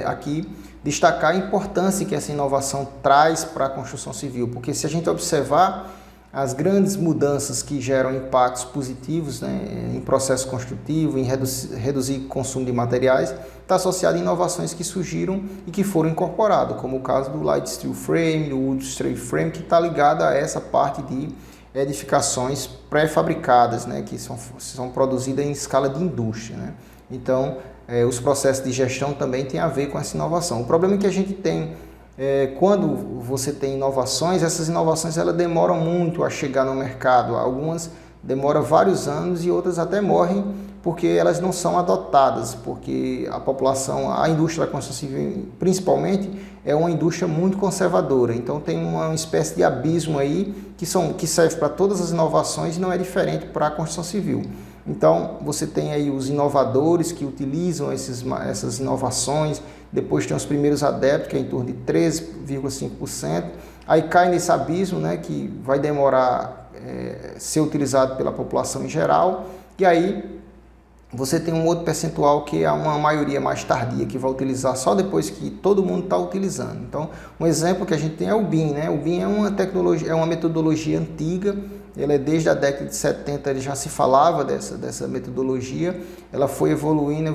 aqui destacar a importância que essa inovação traz para a construção civil, porque se a gente observar as grandes mudanças que geram impactos positivos, né, em processo construtivo, em reduzir consumo de materiais, está associado a inovações que surgiram e que foram incorporadas, como o caso do Light Steel Frame, do Wood Steel Frame, que está ligado a essa parte de edificações pré-fabricadas, né, que são produzidas em escala de indústria, né? Então, os processos de gestão também têm a ver com essa inovação. O problema é que a gente tem, quando você tem inovações, essas inovações elas demoram muito a chegar no mercado. Algumas demoram vários anos e outras até morrem porque elas não são adotadas, porque a população, a indústria da construção civil principalmente, é uma indústria muito conservadora. Então tem uma espécie de abismo aí que serve para todas as inovações e não é diferente para a construção civil. Então, você tem aí os inovadores que utilizam essas inovações, depois tem os primeiros adeptos, que é em torno de 13,5%, aí cai nesse abismo, né, que vai demorar ser utilizado pela população em geral, e aí você tem um outro percentual que é uma maioria mais tardia, que vai utilizar só depois que todo mundo está utilizando. Então, um exemplo que a gente tem é o BIM, né? O BIM é uma tecnologia, é uma metodologia antiga. Ela desde a década de 70 ele já se falava dessa metodologia, ela foi evoluindo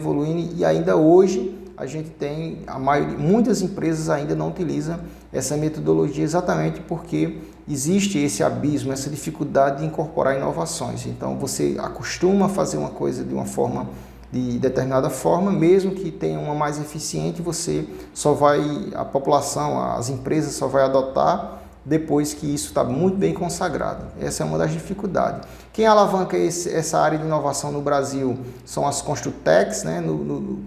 e ainda hoje a gente tem, muitas empresas ainda não utilizam essa metodologia exatamente porque existe esse abismo, essa dificuldade de incorporar inovações. Então você acostuma a fazer uma coisa de determinada forma, mesmo que tenha uma mais eficiente, a população, as empresas só vai adotar depois que isso está muito bem consagrado. Essa é uma das dificuldades. Quem alavanca essa área de inovação no Brasil são as Construtecs, né,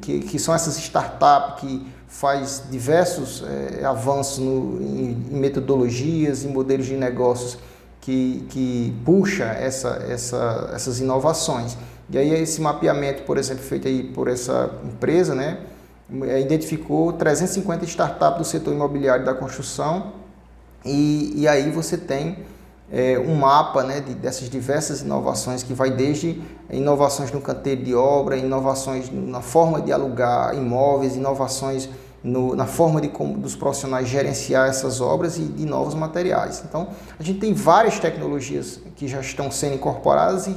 que são essas startups que faz diversos avanços em metodologias, em modelos de negócios que puxa essas inovações. E aí esse mapeamento, por exemplo, feito aí por essa empresa, né, identificou 350 startups do setor imobiliário da construção. E aí você tem um mapa, né, dessas diversas inovações que vai desde inovações no canteiro de obra, inovações na forma de alugar imóveis, inovações na forma dos profissionais gerenciar essas obras e de novos materiais. Então, a gente tem várias tecnologias que já estão sendo incorporadas e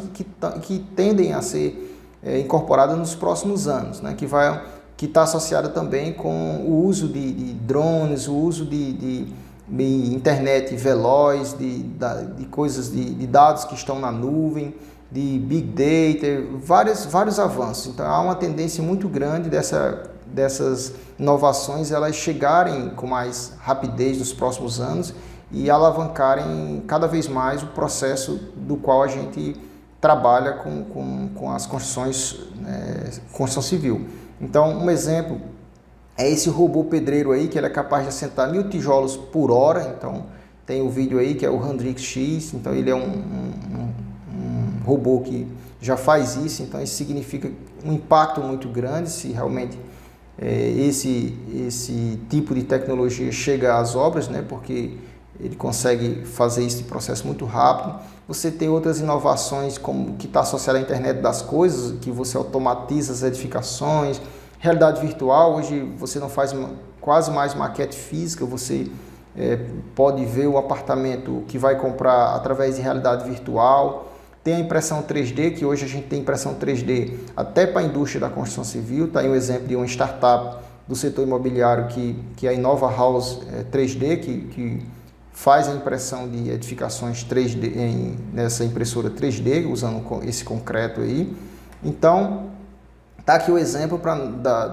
que tendem a ser incorporadas nos próximos anos, né, que está associada também com o uso de drones, o uso de internet veloz, de coisas, de dados que estão na nuvem, de Big Data, vários avanços. Então há uma tendência muito grande dessas inovações elas chegarem com mais rapidez nos próximos anos e alavancarem cada vez mais o processo do qual a gente trabalha com as construções, construção civil. Então, um exemplo é esse robô pedreiro aí, que ele é capaz de assentar 1000 tijolos por hora. Então, tem o vídeo aí que é o Handrix X. Então, ele é um robô que já faz isso. Então, isso significa um impacto muito grande se realmente esse tipo de tecnologia chega às obras, né? Porque ele consegue fazer esse processo muito rápido. Você tem outras inovações como que está associada à internet das coisas, que você automatiza as edificações. Realidade virtual, hoje você não faz quase mais maquete física, você pode ver o apartamento que vai comprar através de realidade virtual. Tem a impressão 3D, que hoje a gente tem impressão 3D até para a indústria da construção civil. Está aí um exemplo de uma startup do setor imobiliário que é a Inova House 3D, que faz a impressão de edificações 3D nessa impressora 3D, usando esse concreto aí. Então, está aqui o exemplo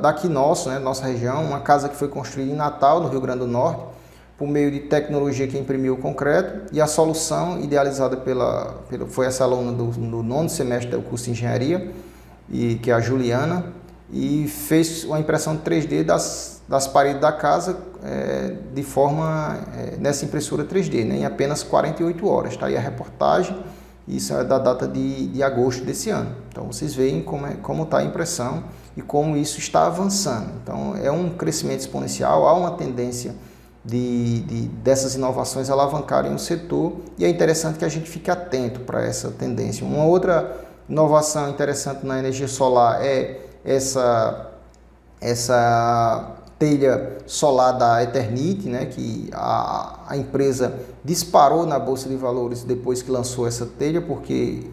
daqui nosso, né, nossa região, uma casa que foi construída em Natal, no Rio Grande do Norte, por meio de tecnologia que imprimiu o concreto, e a solução idealizada foi essa aluna do 9º semestre do curso de engenharia, que é a Juliana, e fez uma impressão 3D das paredes da casa nessa impressora 3D, né, em apenas 48 horas. Está aí a reportagem Isso é da data de agosto desse ano. Então vocês veem como está a impressão e como isso está avançando. Então é um crescimento exponencial, há uma tendência dessas inovações alavancarem o setor, e é interessante que a gente fique atento para essa tendência. Uma outra inovação interessante na energia solar é essa telha solar da Eternit, né, que a empresa disparou na Bolsa de Valores depois que lançou essa telha, porque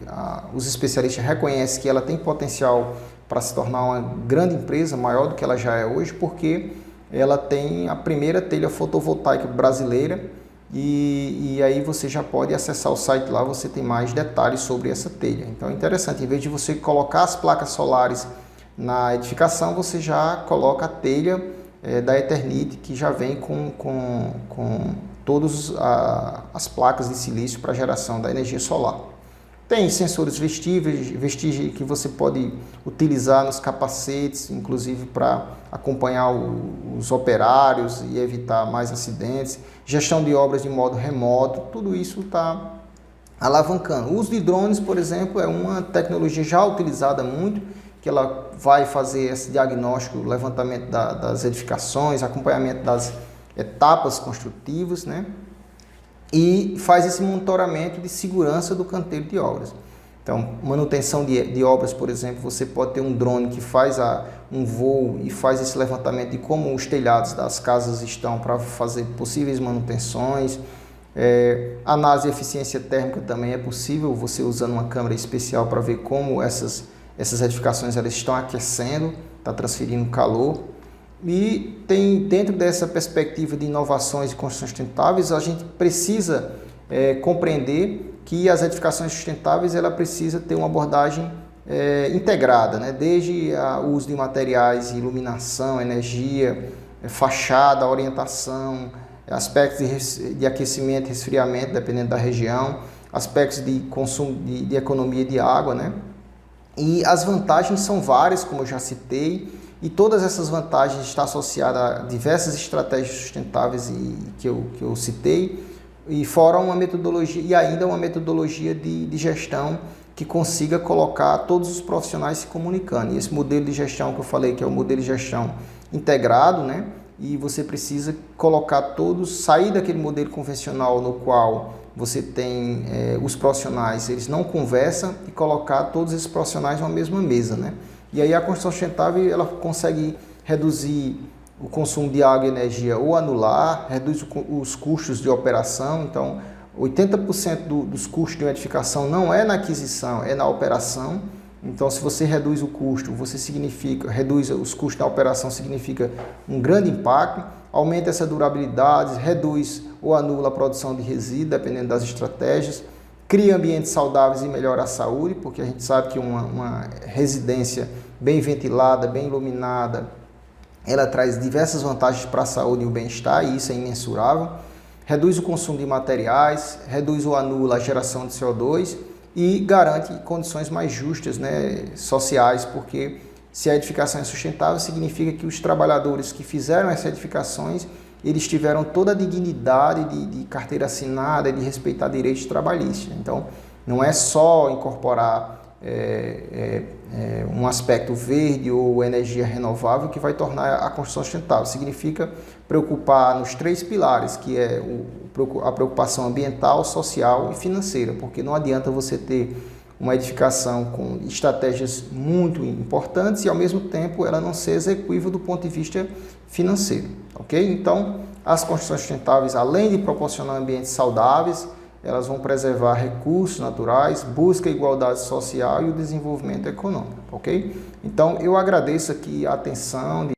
os especialistas reconhecem que ela tem potencial para se tornar uma grande empresa, maior do que ela já é hoje, porque ela tem a primeira telha fotovoltaica brasileira, e aí você já pode acessar o site lá, você tem mais detalhes sobre essa telha. Então é interessante, em vez de você colocar as placas solares na edificação, você já coloca a telha da Eternit, que já vem com todas as placas de silício para geração da energia solar. Tem sensores vestíveis que você pode utilizar nos capacetes, inclusive para acompanhar os operários e evitar mais acidentes. Gestão de obras de modo remoto, tudo isso está alavancando. O uso de drones, por exemplo, é uma tecnologia já utilizada muito, que ela vai fazer esse diagnóstico, levantamento das edificações, acompanhamento das etapas construtivas, né? E faz esse monitoramento de segurança do canteiro de obras. Então, manutenção de obras, por exemplo, você pode ter um drone que faz um voo e faz esse levantamento de como os telhados das casas estão para fazer possíveis manutenções. Análise de eficiência térmica também é possível, você usando uma câmera especial para ver como essas edificações elas estão aquecendo, está transferindo calor. E dentro dessa perspectiva de inovações e construções sustentáveis, a gente precisa compreender que as edificações sustentáveis ela precisa ter uma abordagem integrada, né? Desde o uso de materiais, iluminação, energia, fachada, orientação, aspectos de aquecimento e resfriamento, dependendo da região, aspectos de consumo de economia de água, né? E as vantagens são várias, como eu já citei, e todas essas vantagens estão associadas a diversas estratégias sustentáveis que eu citei, e fora uma metodologia, e ainda uma metodologia de gestão que consiga colocar todos os profissionais se comunicando. E esse modelo de gestão que eu falei, que é o modelo de gestão integrado, né? E você precisa colocar todos, sair daquele modelo convencional no qual você tem os profissionais, eles não conversam, e colocar todos esses profissionais numa mesma mesa, né? E aí a construção sustentável ela consegue reduzir o consumo de água e energia ou anular, reduz os custos de operação. Então, 80% dos custos de uma edificação não é na aquisição, é na operação. Então, se você reduz o custo, reduz os custos da operação, significa um grande impacto, aumenta essa durabilidade, reduz ou anula a produção de resíduos, dependendo das estratégias, cria ambientes saudáveis e melhora a saúde, porque a gente sabe que uma residência bem ventilada, bem iluminada, ela traz diversas vantagens para a saúde e o bem-estar, e isso é imensurável. Reduz o consumo de materiais, reduz ou anula a geração de CO2 e garante condições mais justas, né, sociais, porque se a edificação é sustentável, significa que os trabalhadores que fizeram essas edificações, eles tiveram toda a dignidade de carteira assinada, de respeitar direitos trabalhistas. Então, não é só incorporar um aspecto verde ou energia renovável que vai tornar a construção sustentável. Significa preocupar nos 3 pilares, que é a preocupação ambiental, social e financeira, porque não adianta você ter uma edificação com estratégias muito importantes e, ao mesmo tempo, ela não ser execuível do ponto de vista financeiro, ok? Então, as construções sustentáveis, além de proporcionar ambientes saudáveis, elas vão preservar recursos naturais, busca a igualdade social e o desenvolvimento econômico, ok? Então, eu agradeço aqui a atenção